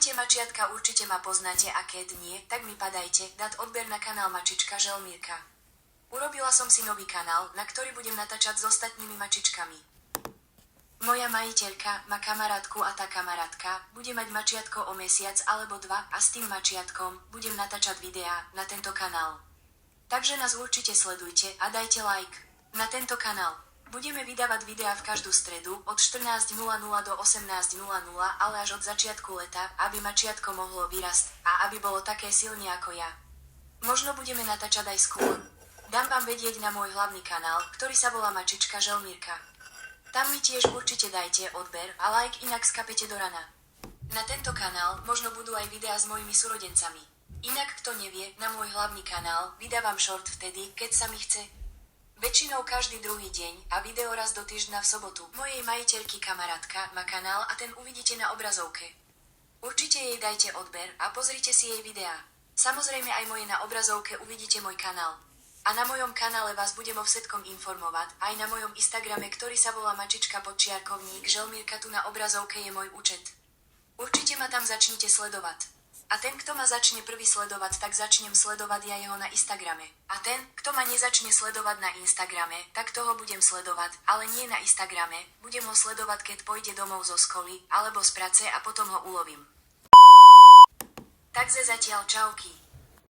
Ahojte mačiatka, určite ma poznáte a keď nie, tak mi padajte dať odber na kanál Mačička Želmírka. Urobila som si nový kanál, na ktorý budem natáčať s ostatnými mačičkami. Moja majiteľka má kamarátku a tá kamarátka bude mať mačiatko o mesiac alebo dva a s tým mačiatkom budem natáčať videá na tento kanál. Takže nás určite sledujte a dajte like na tento kanál. Budeme vydávať videá v každú stredu od 14:00 do 18:00, ale až od začiatku leta, aby mačiatko mohlo vyrásť a aby bolo také silné ako ja. Možno budeme natáčať aj skôr. Dám vám vedieť na môj hlavný kanál, ktorý sa volá Mačička Želmírka. Tam mi tiež určite dajte odber a like, inak skapete do rana. Na tento kanál možno budú aj videá s mojimi súrodencami. Inak kto nevie, na môj hlavný kanál vydávam short vtedy, keď sa mi chce. Väčšinou každý druhý deň a video raz do týždňa v sobotu. Mojej majiteľky kamarátka má kanál a ten uvidíte na obrazovke. Určite jej dajte odber a pozrite si jej videá. Samozrejme aj moje na obrazovke uvidíte môj kanál. A na mojom kanále vás budem o všetkom informovať, aj na mojom Instagrame, ktorý sa volá Mačička_Želmírka tu na obrazovke je môj účet. Určite ma tam začnite sledovať. A ten, kto ma začne prvý sledovať, tak začnem sledovať ja jeho na Instagrame. A ten, kto ma nezačne sledovať na Instagrame, tak toho budem sledovať, ale nie na Instagrame, budem ho sledovať, keď pôjde domov zo školy, alebo z práce a potom ho ulovím. Takže zatiaľ čauky.